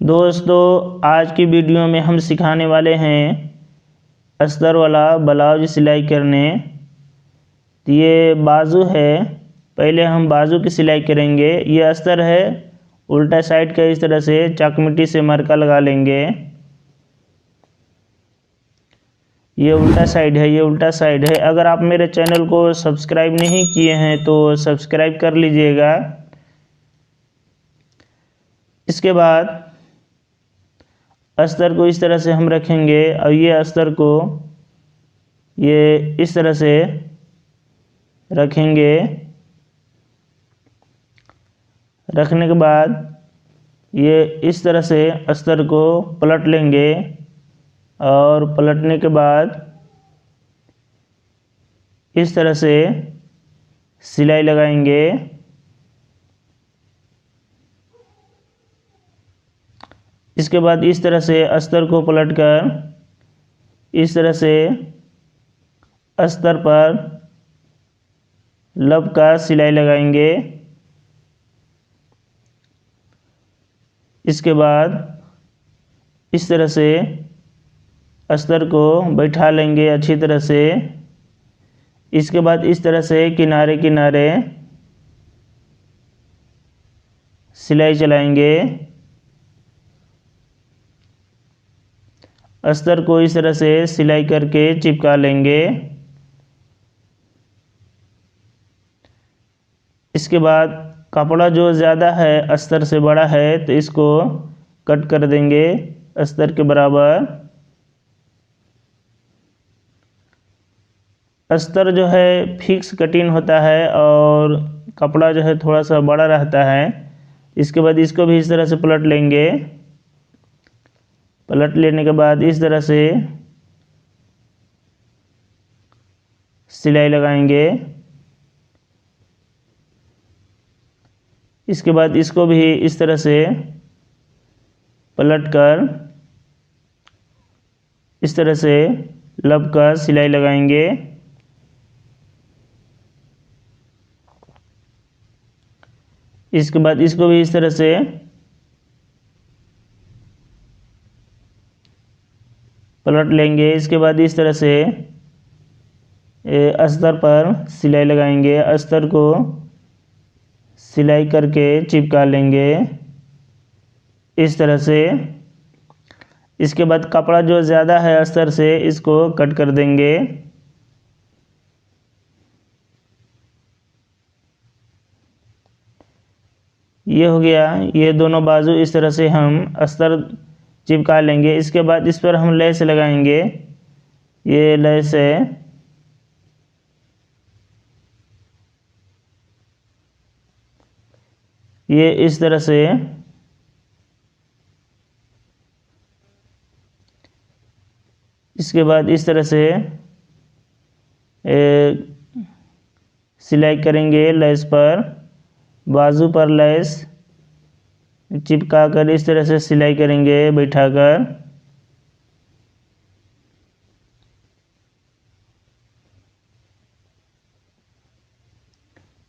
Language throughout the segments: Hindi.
दोस्तों आज की वीडियो में हम सिखाने वाले हैं अस्तर वाला ब्लाउज सिलाई करने। तो ये बाजू है, पहले हम बाजू की सिलाई करेंगे। ये अस्तर है, उल्टा साइड का इस तरह से चाकमिटी से मरका लगा लेंगे। ये उल्टा साइड है, ये उल्टा साइड है। अगर आप मेरे चैनल को सब्सक्राइब नहीं किए हैं तो सब्सक्राइब कर लीजिएगा। इसके बाद अस्तर को इस तरह से हम रखेंगे और ये अस्तर को ये इस तरह से रखेंगे। रखने के बाद ये इस तरह से अस्तर को पलट लेंगे और पलटने के बाद इस तरह से सिलाई लगाएंगे। इसके बाद इस तरह से अस्तर को पलटकर इस तरह से अस्तर पर लब का सिलाई लगाएंगे। इसके बाद इस तरह से अस्तर को बैठा लेंगे अच्छी तरह से। इसके बाद इस तरह से किनारे किनारे सिलाई चलाएंगे। अस्तर को इस तरह से सिलाई करके चिपका लेंगे। इसके बाद कपड़ा जो ज़्यादा है अस्तर से बड़ा है तो इसको कट कर देंगे अस्तर के बराबर। अस्तर जो है फिक्स कटिंग होता है और कपड़ा जो है थोड़ा सा बड़ा रहता है। इसके बाद इसको भी इस तरह से पलट लेंगे। पलट लेने के बाद इस तरह से सिलाई लगाएंगे। इसके बाद इसको भी इस तरह से पलटकर इस तरह से लब का सिलाई लगाएंगे। इसके बाद इसको भी इस तरह से पलट लेंगे। इसके बाद इस तरह से अस्तर पर सिलाई लगाएंगे। अस्तर को सिलाई करके चिपका लेंगे इस तरह से। इसके बाद कपड़ा जो ज़्यादा है अस्तर से इसको कट कर देंगे। ये हो गया। ये दोनों बाजू इस तरह से हम अस्तर चिपका लेंगे। इसके बाद इस पर हम लेस लगाएंगे। ये लेस है, ये इस तरह से इसके बाद इस तरह से सिलाई करेंगे लेस पर। बाजू पर लेस चिपका कर इस तरह से सिलाई करेंगे बैठाकर।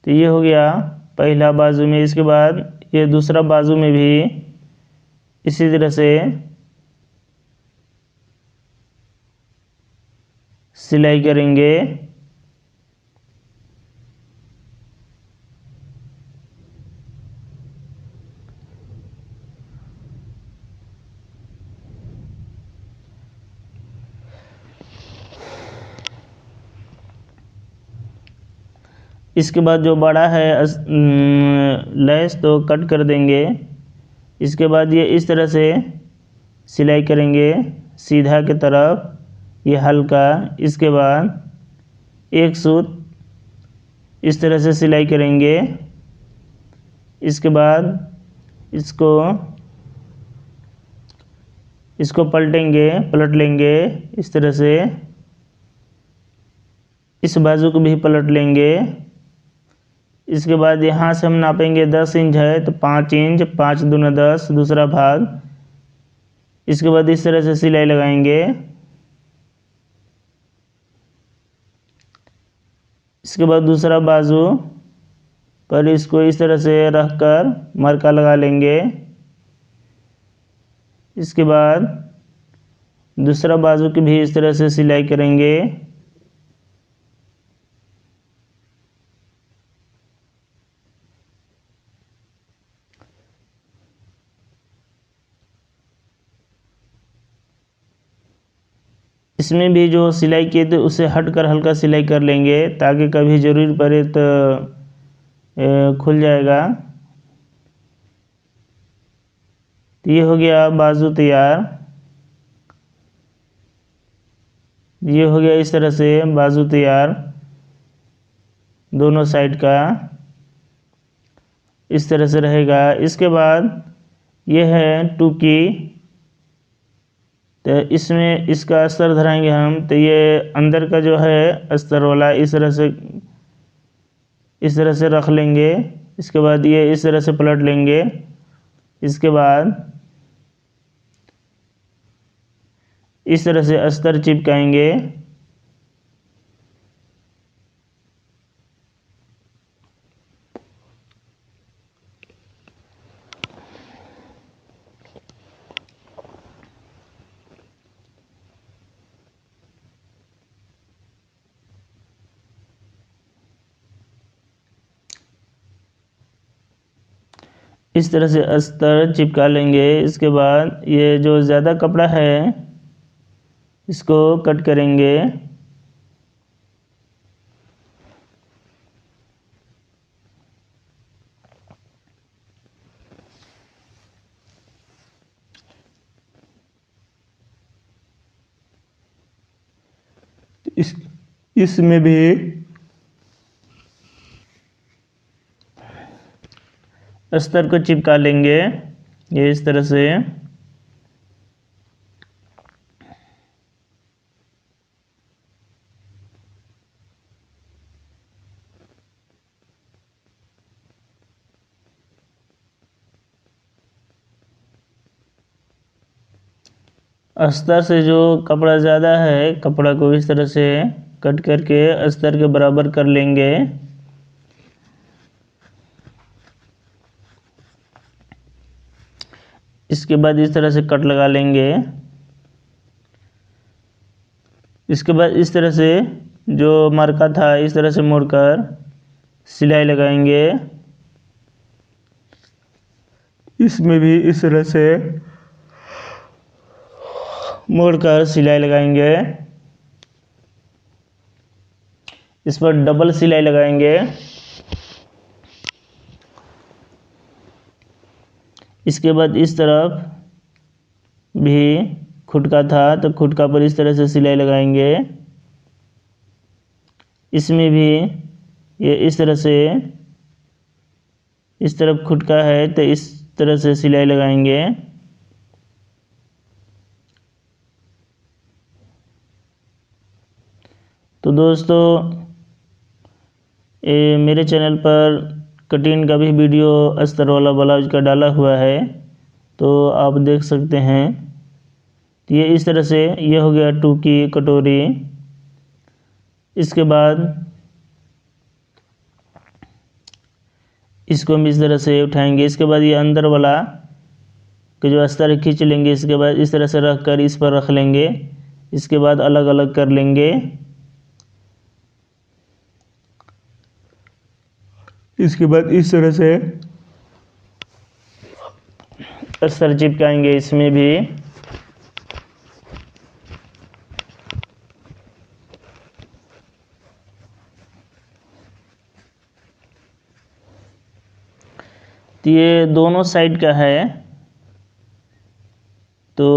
तो ये हो गया पहला बाजू में। इसके बाद ये दूसरा बाजू में भी इसी तरह से सिलाई करेंगे। इसके बाद जो बड़ा है लेस तो कट कर देंगे। इसके बाद ये इस तरह से सिलाई करेंगे सीधा की तरफ, ये हल्का। इसके बाद एक सूत इस तरह से सिलाई करेंगे। इसके बाद इसको पलट लेंगे इस तरह से। इस बाजू को भी पलट लेंगे। इसके बाद यहाँ से हम नापेंगे 10 इंच है तो 5 इंच, 5 दूना 10 दूसरा भाग। इसके बाद इस तरह से सिलाई लगाएंगे। इसके बाद दूसरा बाजू पर इसको इस तरह से रखकर मरका लगा लेंगे। इसके बाद दूसरा बाजू की भी इस तरह से सिलाई करेंगे। इसमें भी जो सिलाई किए थे उससे हटकर हल्का सिलाई कर लेंगे ताकि कभी ज़रूरत पड़े तो खुल जाएगा। तो ये हो गया बाजू तैयार। ये हो गया इस तरह से बाजू तैयार दोनों साइड का, इस तरह से रहेगा। इसके बाद ये है टूकी, तो इसमें इसका अस्तर धराएंगे हम। तो ये अंदर का जो है अस्तर वाला इस तरह से रख लेंगे। इसके बाद ये इस तरह से पलट लेंगे। इसके बाद इस तरह से अस्तर चिपकाएंगे। इस तरह से अस्तर चिपका लेंगे। इसके बाद ये जो ज़्यादा कपड़ा है इसको कट करेंगे। इसमें भी अस्तर को चिपका लेंगे ये इस तरह से। अस्तर से जो कपड़ा ज़्यादा है कपड़ा को इस तरह से कट करके अस्तर के बराबर कर लेंगे। इसके बाद इस तरह से कट लगा लेंगे। इसके बाद इस तरह से जो मार्का था इस तरह से मोड़कर सिलाई लगाएंगे। इसमें भी इस तरह से मोड़कर सिलाई लगाएंगे। इस पर डबल सिलाई लगाएंगे। इसके बाद इस तरफ भी खुटका था तो खुटका पर इस तरह से सिलाई लगाएंगे। इसमें भी ये इस तरह से, इस तरफ खुटका है तो इस तरह से सिलाई लगाएंगे। तो दोस्तों मेरे चैनल पर कटिंग का भी वीडियो अस्तर वाला ब्लाउज का डाला हुआ है तो आप देख सकते हैं। तो ये इस तरह से ये हो गया टूकी कटोरी। इसके बाद इसको हम इस तरह से उठाएंगे। इसके बाद ये अंदर वाला कि जो अस्तर खींच लेंगे। इसके बाद इस तरह से रख कर इस पर रख लेंगे। इसके बाद अलग अलग कर लेंगे। इसके बाद इस तरह से अस्तर चिपकाएंगे इसमें भी। तो ये दोनों साइड का है तो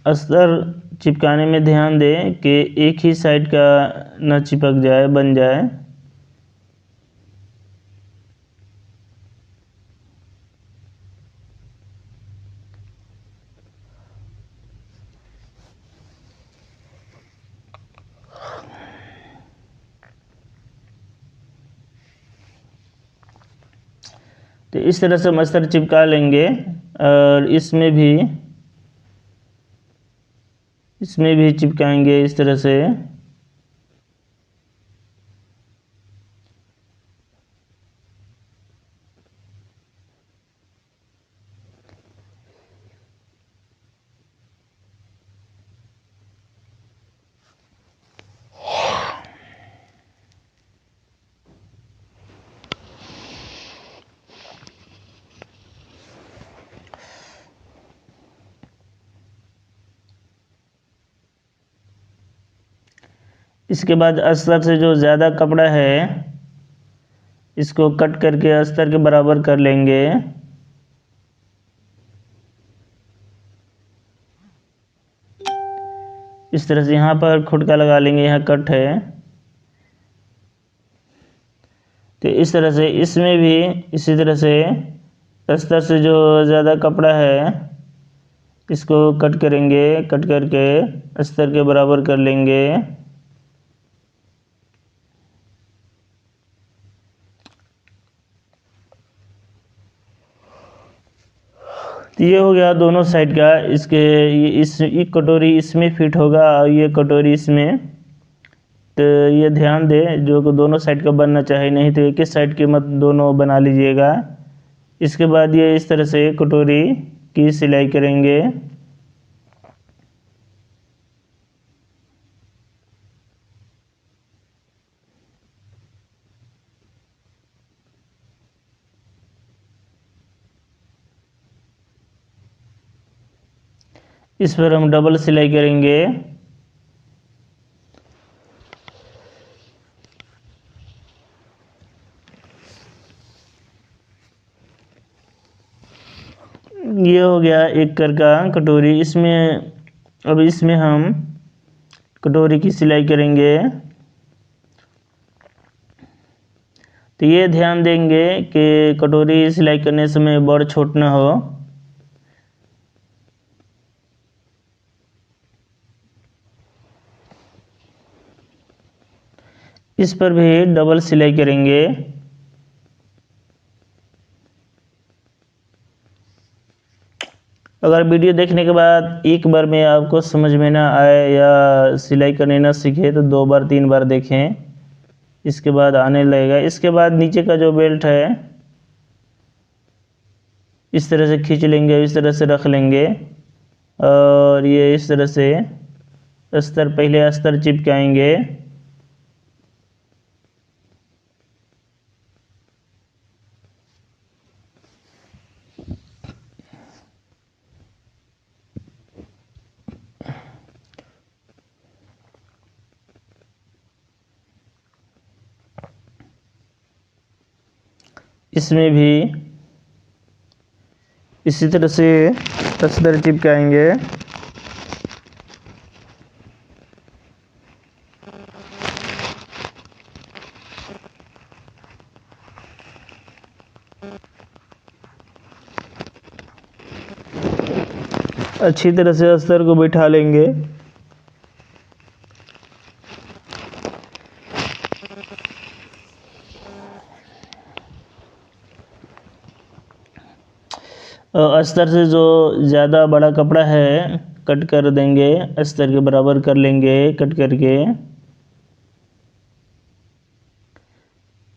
अस्तर चिपकाने में ध्यान दें कि एक ही साइड का न चिपक जाए, बन जाए। तो इस तरह से हम अस्तर चिपका लेंगे और इसमें भी चिपकाएंगे इस तरह से। इसके बाद अस्तर से जो ज़्यादा कपड़ा है इसको कट करके अस्तर के बराबर कर लेंगे। इस तरह से यहाँ पर खुटका लगा लेंगे, यहाँ कट है। तो इस तरह से इसमें भी इसी तरह से अस्तर से जो ज़्यादा कपड़ा है इसको कट करेंगे, कट करके अस्तर के बराबर कर लेंगे। तो ये हो गया दोनों साइड का। इसके ये कटोरी इसमें फिट होगा और ये कटोरी इसमें। तो ये ध्यान दें जो कि दोनों साइड का बनना चाहिए, नहीं तो एक ही साइड की मत दोनों बना लीजिएगा। इसके बाद ये इस तरह से कटोरी की सिलाई करेंगे। इस पर हम डबल सिलाई करेंगे। ये हो गया एक कर का कटोरी। इसमें अब इसमें हम कटोरी की सिलाई करेंगे। तो ये ध्यान देंगे कि कटोरी सिलाई करने समय बड़ छोट ना हो। इस पर भी डबल सिलाई करेंगे। अगर वीडियो देखने के बाद एक बार में आपको समझ में ना आए या सिलाई करने ना सीखे तो 2 बार 3 बार देखें, इसके बाद आने लगेगा। इसके बाद नीचे का जो बेल्ट है इस तरह से खींच लेंगे, इस तरह से रख लेंगे और ये इस तरह से अस्तर, पहले अस्तर चिपकाएंगे। इसमें भी इसी तरह से अस्तर चिपकाएंगे। अच्छी तरह से अस्तर को बिठा लेंगे। अस्तर से जो ज़्यादा बड़ा कपड़ा है कट कर देंगे, अस्तर के बराबर कर लेंगे कट करके।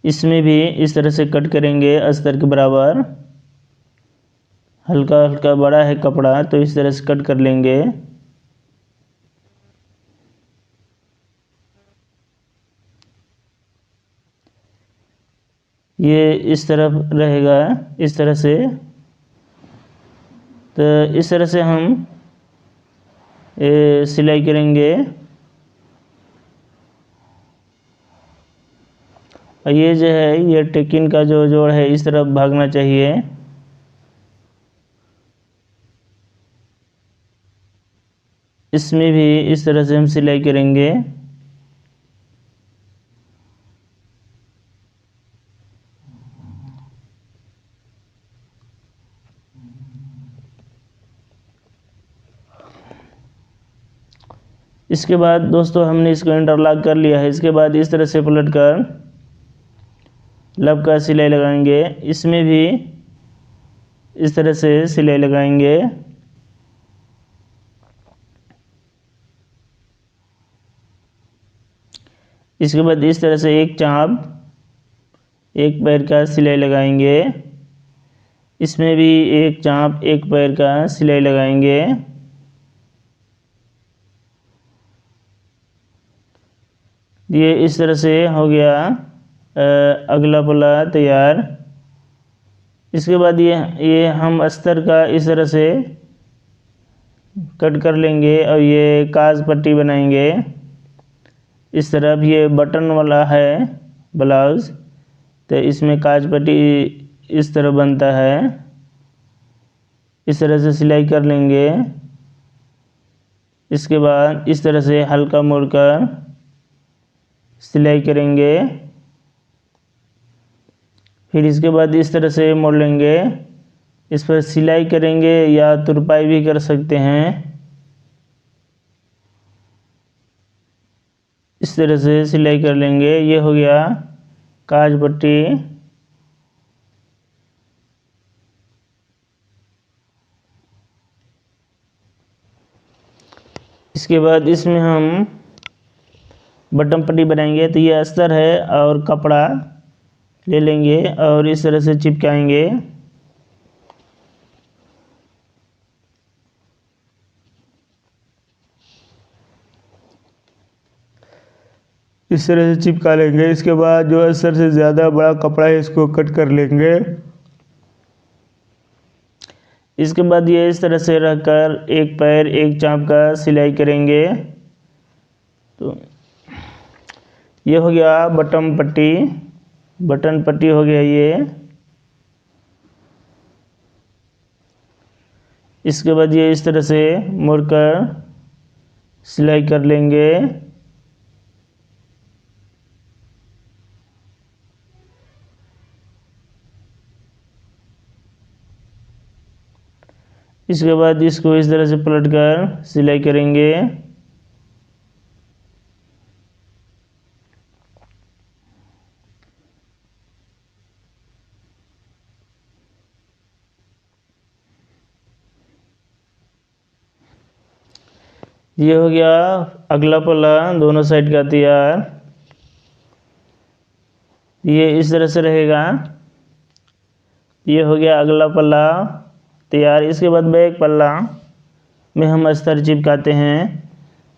इसमें भी इस तरह से कट करेंगे अस्तर के बराबर। हल्का हल्का बड़ा है कपड़ा तो इस तरह से कट कर लेंगे। ये इस तरफ रहेगा इस तरह से। तो इस तरह से हम सिलाई करेंगे। और ये जो है ये टेकिन का जो जोड़ है इस तरफ भागना चाहिए। इसमें भी इस तरह से हम सिलाई करेंगे। इसके बाद दोस्तों हमने इसको इंटरलॉक कर लिया है। इसके बाद इस तरह से पलट कर लब का सिलाई लगाएंगे। इसमें भी इस तरह से सिलाई लगाएंगे। इसके बाद इस तरह से एक चाप एक पैर का सिलाई लगाएंगे। इसमें भी एक चाप एक पैर का सिलाई लगाएंगे। ये इस तरह से हो गया अगला पल्ला तैयार। इसके बाद ये हम अस्तर का इस तरह से कट कर लेंगे और ये काज पट्टी बनाएंगे। इस तरफ ये बटन वाला है ब्लाउज, तो इसमें काज पट्टी इस तरह बनता है। इस तरह से सिलाई कर लेंगे। इसके बाद इस तरह से हल्का मोड़कर सिलाई करेंगे। फिर इसके बाद इस तरह से मोड़ लेंगे। इस पर सिलाई करेंगे या तुरपाई भी कर सकते हैं। इस तरह से सिलाई कर लेंगे। ये हो गया काज पट्टी। इसके बाद इसमें हम बटन पट्टी बनाएंगे। तो ये अस्तर है और कपड़ा ले लेंगे और इस तरह से चिपकाएंगे। इस तरह से चिपका लेंगे। इसके बाद जो अस्तर से ज़्यादा बड़ा कपड़ा है इसको कट कर लेंगे। इसके बाद ये इस तरह से रखकर एक पैर एक चाँप का सिलाई करेंगे। तो ये हो गया बटन पट्टी। बटन पट्टी हो गया ये। इसके बाद ये इस तरह से मोड़कर सिलाई कर लेंगे। इसके बाद इसको इस तरह से पलटकर सिलाई करेंगे। ये हो गया अगला पल्ला दोनों साइड का तैयार। ये इस तरह से रहेगा। ये हो गया अगला पल्ला तैयार। इसके बाद बैक पल्ला में हम अस्तर चिपकाते हैं।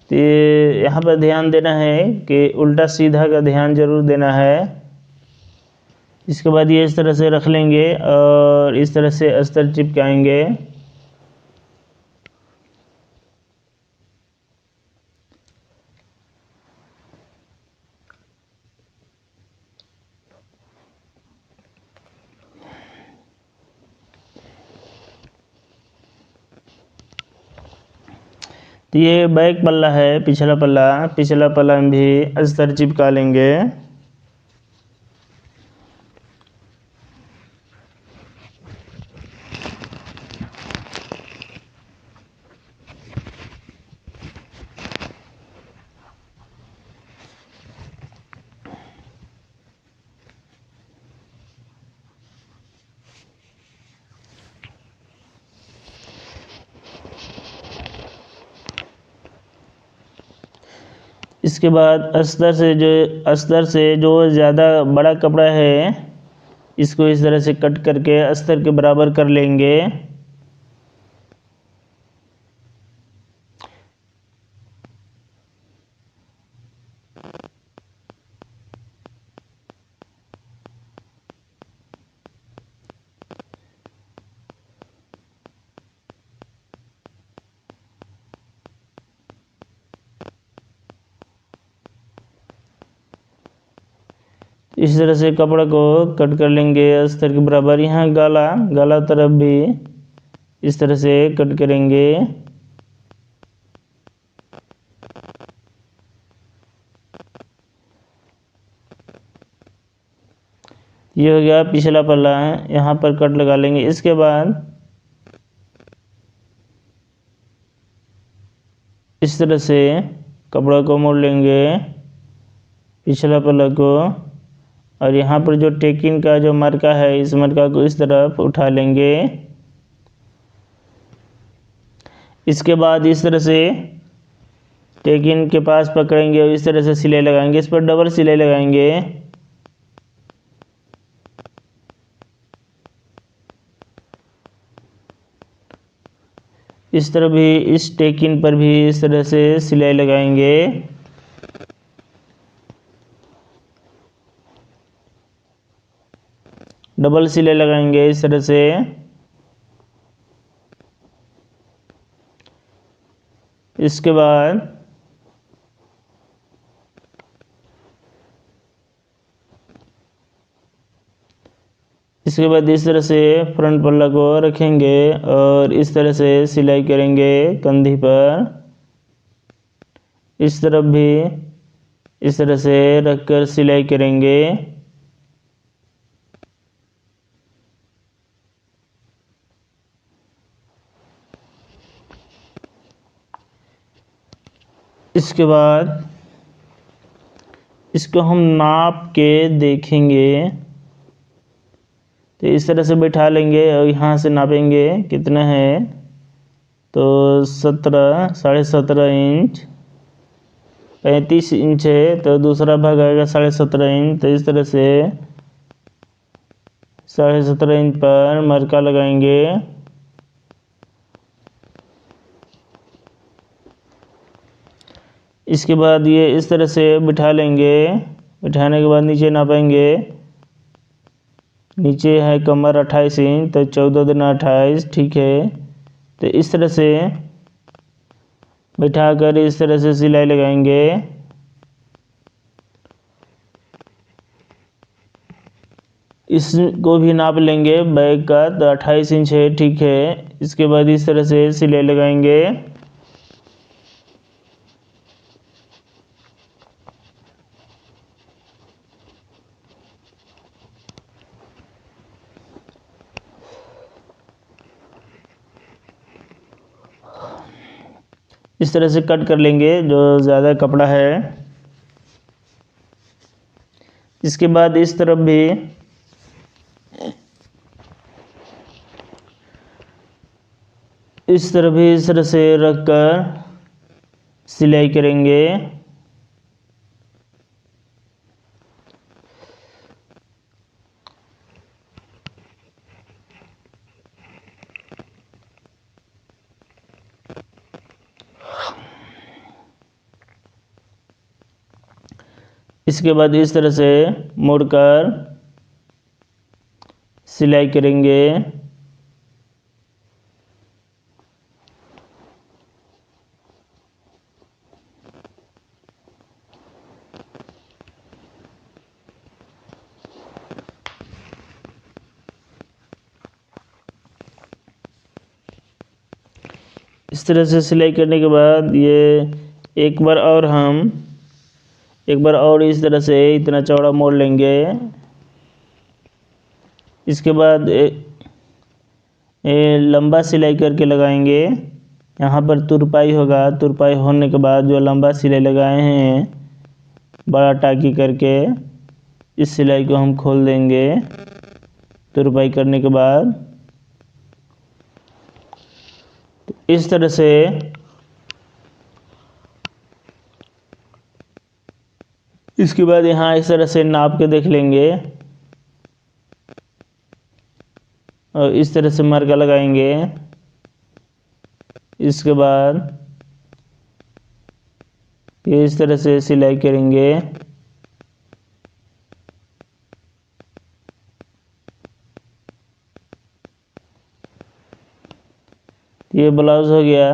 तो यहाँ पर ध्यान देना है कि उल्टा सीधा का ध्यान जरूर देना है। इसके बाद ये इस तरह से रख लेंगे और इस तरह से अस्तर चिपकाएंगे। तो ये बैक पल्ला है, पिछला पल्ला में भी अस्तर चिपका लेंगे। इसके बाद अस्तर से जो ज़्यादा बड़ा कपड़ा है इसको इस तरह से कट करके अस्तर के बराबर कर लेंगे। इस तरह से कपड़ा को कट कर लेंगे अस्तर के बराबर। यहाँ गला तरफ भी इस तरह से कट करेंगे। ये हो गया पिछला पल्ला, यहाँ पर कट लगा लेंगे। इसके बाद इस तरह से कपड़ा को मोड़ लेंगे पिछला पल्ला को, और यहाँ पर जो टेकिन का जो मरका है इस मरका को इस तरफ उठा लेंगे। इसके बाद इस तरह से टेकिन के पास पकड़ेंगे और इस तरह से सिलाई लगाएंगे। इस पर डबल सिलाई लगाएंगे। इस तरह भी इस टेकिन पर भी इस तरह से सिलाई लगाएंगे। डबल सिलाई लगाएंगे इस तरह से। इसके बाद इसके बाद इस तरह से फ्रंट पल्ला को रखेंगे और इस तरह से सिलाई करेंगे कंधी पर। इस तरफ भी इस तरह से रखकर सिलाई करेंगे। इसके बाद इसको हम नाप के देखेंगे। तो इस तरह से बैठा लेंगे और यहाँ से नापेंगे कितना है। तो 17.5 इंच, 35 इंच है तो दूसरा भाग आएगा 17.5 इंच। तो इस तरह से 17.5 इंच पर मरका लगाएंगे। इसके बाद ये इस तरह से बिठा लेंगे। बिठाने के बाद नीचे नापेंगे। नीचे है कमर 28 इंच तो 14 दूना 28, ठीक है। तो इस तरह से बिठाकर इस तरह से सिलाई लगाएंगे। इसको भी नाप लेंगे बैक का, तो 28 इंच है, ठीक है। इसके बाद इस तरह से सिलाई लगाएंगे। इस तरह से कट कर लेंगे जो ज़्यादा कपड़ा है। इसके बाद इस तरफ भी इस तरह से रखकर सिलाई करेंगे। इसके बाद इस तरह से मोड़कर सिलाई करेंगे। इस तरह से सिलाई करने के बाद ये एक बार और इस तरह से इतना चौड़ा मोड़ लेंगे। इसके बाद लंबा सिलाई करके लगाएंगे। यहाँ पर तुरपाई होगा। तुरपाई होने के बाद जो लंबा सिलाई लगाए हैं बड़ा टाकी करके, इस सिलाई को हम खोल देंगे तुरपाई करने के बाद। तो इस तरह से इसके बाद यहाँ इस तरह से नाप के देख लेंगे और इस तरह से मरका लगाएंगे। इसके बाद ये इस तरह से सिलाई करेंगे। ये ब्लाउज हो गया।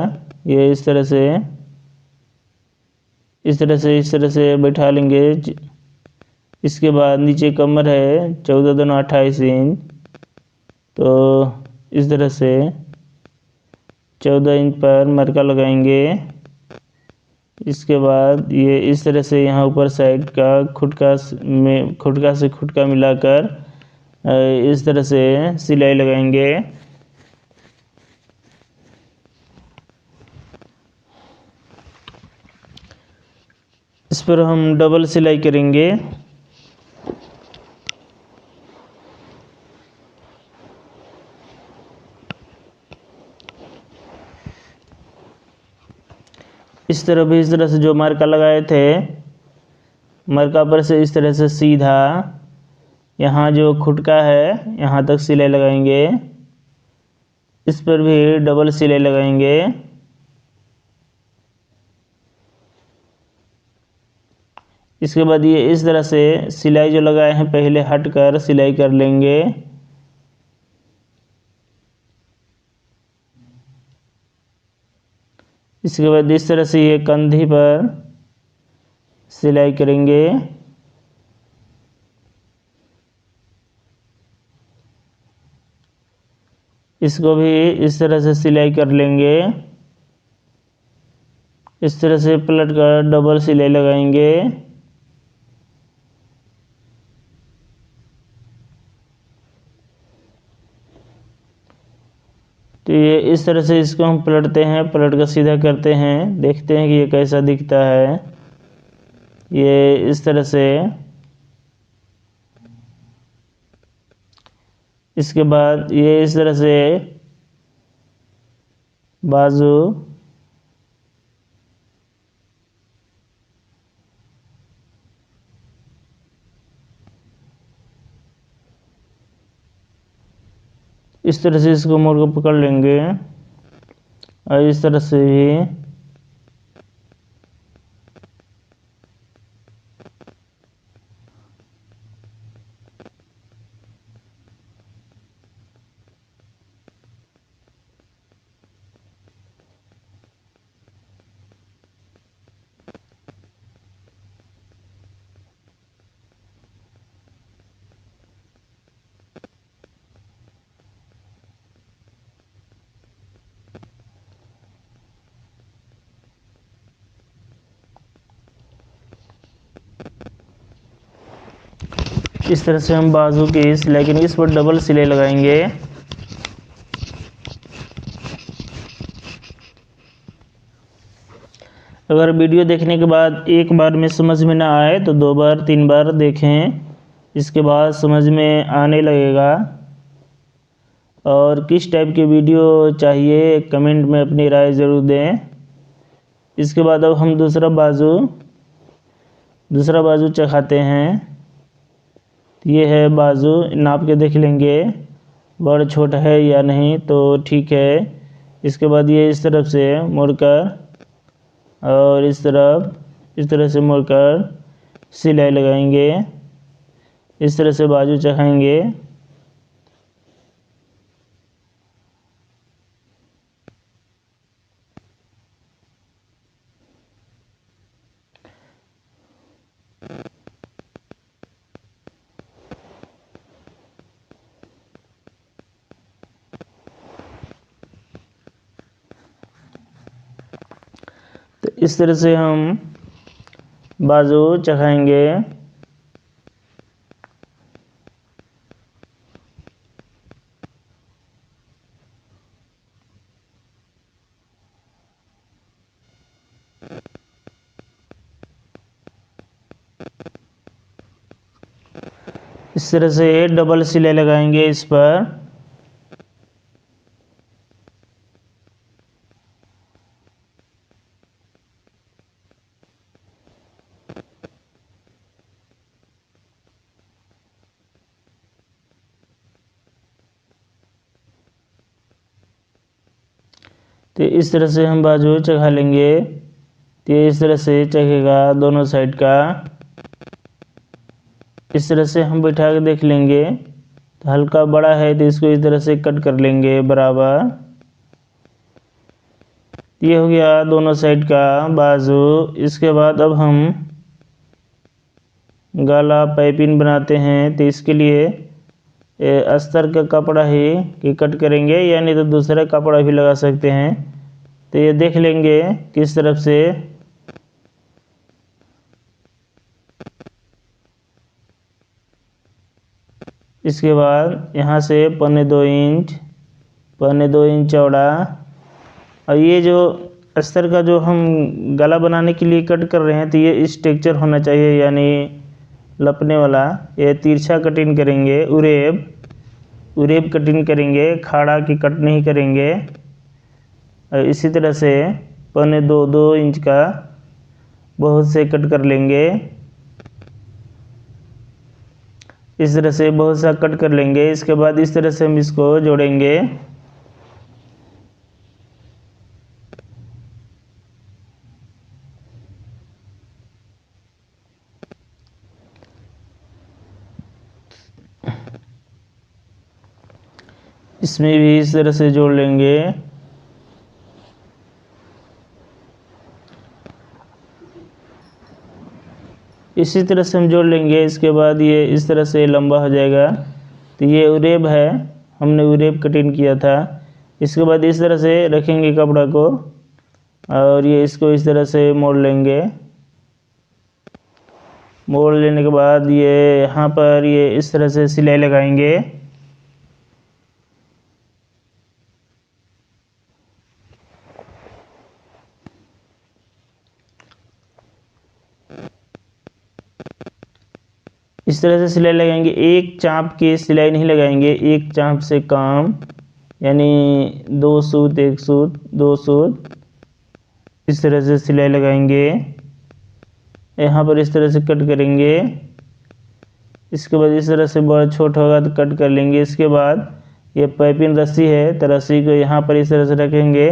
ये इस तरह से बैठा लेंगे। इसके बाद नीचे कमर है 14 दूना 28 इंच, तो इस तरह से 14 इंच पर मरका लगाएंगे। इसके बाद ये इस तरह से यहाँ ऊपर साइड का खुटका से खुटका मिलाकर इस तरह से सिलाई लगाएंगे। इस पर हम डबल सिलाई करेंगे। इस तरह से जो मरका लगाए थे, मरका पर से इस तरह से सीधा यहाँ जो खुटका है यहाँ तक सिलाई लगाएंगे। इस पर भी डबल सिलाई लगाएंगे। इसके बाद ये इस तरह से सिलाई जो लगाए हैं पहले हटकर सिलाई कर लेंगे। इसके बाद इस तरह से ये कंधी पर सिलाई करेंगे। इसको भी इस तरह से सिलाई कर लेंगे। इस तरह से पलट कर डबल सिलाई लगाएंगे। तो ये इस तरह से इसको हम पलटते हैं, पलट कर सीधा करते हैं, देखते हैं कि ये कैसा दिखता है। ये इस तरह से। इसके बाद ये इस तरह से बाजू, इस तरह से इसको मोड़ कर पकड़ लेंगे और इस तरह से भी। इस तरह से हम बाजू की सिलाई करेंगे, इस पर डबल सिलाई लगाएंगे। अगर वीडियो देखने के बाद एक बार में समझ में ना आए तो 2 बार 3 बार देखें, इसके बाद समझ में आने लगेगा। और किस टाइप की वीडियो चाहिए कमेंट में अपनी राय ज़रूर दें। इसके बाद अब हम दूसरा बाजू चखाते हैं। ये है बाजू, नाप के देख लेंगे बड़ छोटा है या नहीं तो ठीक है। इसके बाद ये इस तरफ से मुड़कर और इस तरह से मुड़कर सिलाई लगाएंगे। इस तरह से बाजू चखाएंगे। तो इस तरह से हम बाजू चखाएंगे। इस तरह से डबल सिलाई लगाएंगे इस पर। तो इस तरह से हम बाजू चढ़ा लेंगे। तो ये इस तरह से चढ़ेगा दोनों साइड का। इस तरह से हम बैठा के देख लेंगे। तो हल्का बड़ा है तो इसको इस तरह से कट कर लेंगे बराबर। ये हो गया दोनों साइड का बाजू। इसके बाद अब हम गला पाइपिंग बनाते हैं। तो इसके लिए अस्तर का कपड़ा ही कि कट करेंगे, यानी तो दूसरा कपड़ा भी लगा सकते हैं। तो ये देख लेंगे किस तरफ से। इसके बाद यहाँ से 1.25 इंच चौड़ा। और ये जो अस्तर का जो हम गला बनाने के लिए कट कर रहे हैं तो ये इस टेक्सचर होना चाहिए, यानी लपने वाला। ये तिरछा कटिंग करेंगे, उरेब कटिंग करेंगे, खाड़ा की कट नहीं करेंगे। और इसी तरह से 1.25 इंच का बहुत से कट कर लेंगे। इस तरह से बहुत सा कट कर लेंगे। इसके बाद इस तरह से हम इसको जोड़ेंगे। इसमें भी इस तरह से जोड़ लेंगे। इसी तरह से हम जोड़ लेंगे। इसके बाद ये इस तरह से लंबा हो जाएगा। तो ये उरेब है, हमने उरेप कटिंग किया था। इसके बाद इस तरह से रखेंगे कपड़ा को और ये इसको इस तरह से मोड़ लेंगे। मोड़ लेने के बाद ये यहाँ पर ये इस तरह से सिलाई लगाएंगे। इस तरह से सिलाई लगाएंगे। एक चाप की सिलाई नहीं लगाएंगे, एक चाप से काम, यानी 2 सूत 1 सूत 2 सूत इस तरह से सिलाई लगाएंगे। यहाँ पर इस तरह से कट करेंगे। इसके बाद इस तरह से बड़ा छोटा होगा तो कट कर लेंगे। इसके बाद ये पाइपिंग रस्सी है तो रस्सी को यहाँ पर इस तरह से रखेंगे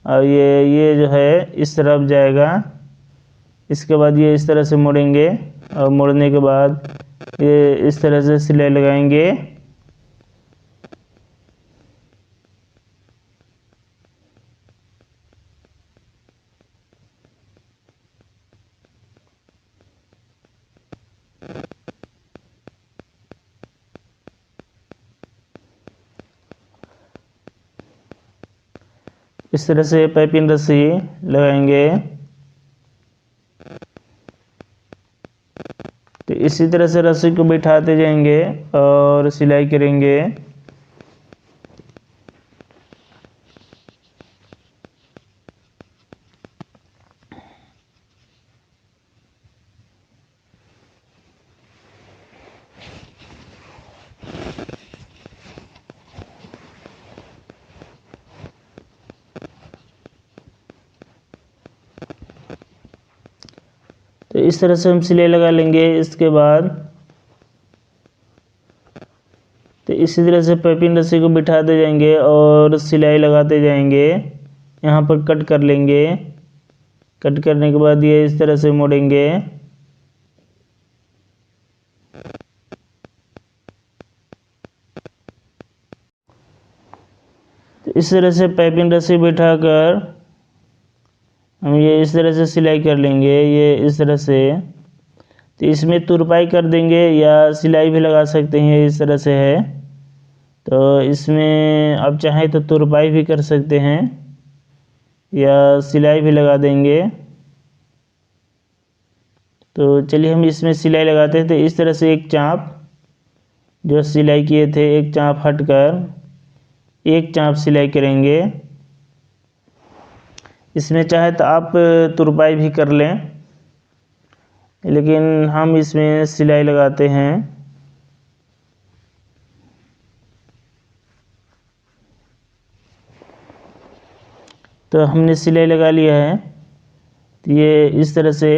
और ये जो है इस तरफ जाएगा। इसके बाद ये इस तरह से मोड़ेंगे और मोड़ने के बाद ये इस तरह से सिलाई लगाएंगे। इस तरह से पाइपिंग रस्सी लगाएंगे। तो इसी तरह से रस्सी को बिठाते जाएंगे और सिलाई करेंगे। तो इस तरह से हम सिलाई लगा लेंगे। इसके बाद तो इसी तरह से पाइपिंग रस्सी को बिठाते जाएंगे और सिलाई लगाते जाएंगे। यहाँ पर कट कर लेंगे। कट करने के बाद ये इस तरह से मोड़ेंगे। तो इस तरह से पाइपिंग रस्सी बिठाकर हम ये इस तरह से सिलाई कर लेंगे। ये इस तरह से, तो इसमें तुरपाई कर देंगे या सिलाई भी लगा सकते हैं। इस तरह से है तो इसमें आप चाहें तो तुरपाई भी कर सकते हैं या सिलाई भी लगा देंगे। तो चलिए हम इसमें सिलाई लगाते हैं। तो इस तरह से एक चाप जो सिलाई किए थे, एक चाप हटकर एक चाप सिलाई करेंगे। इसमें चाहे तो आप तुरपाई भी कर लें, लेकिन हम इसमें सिलाई लगाते हैं। तो हमने सिलाई लगा लिया है। तो ये इस तरह से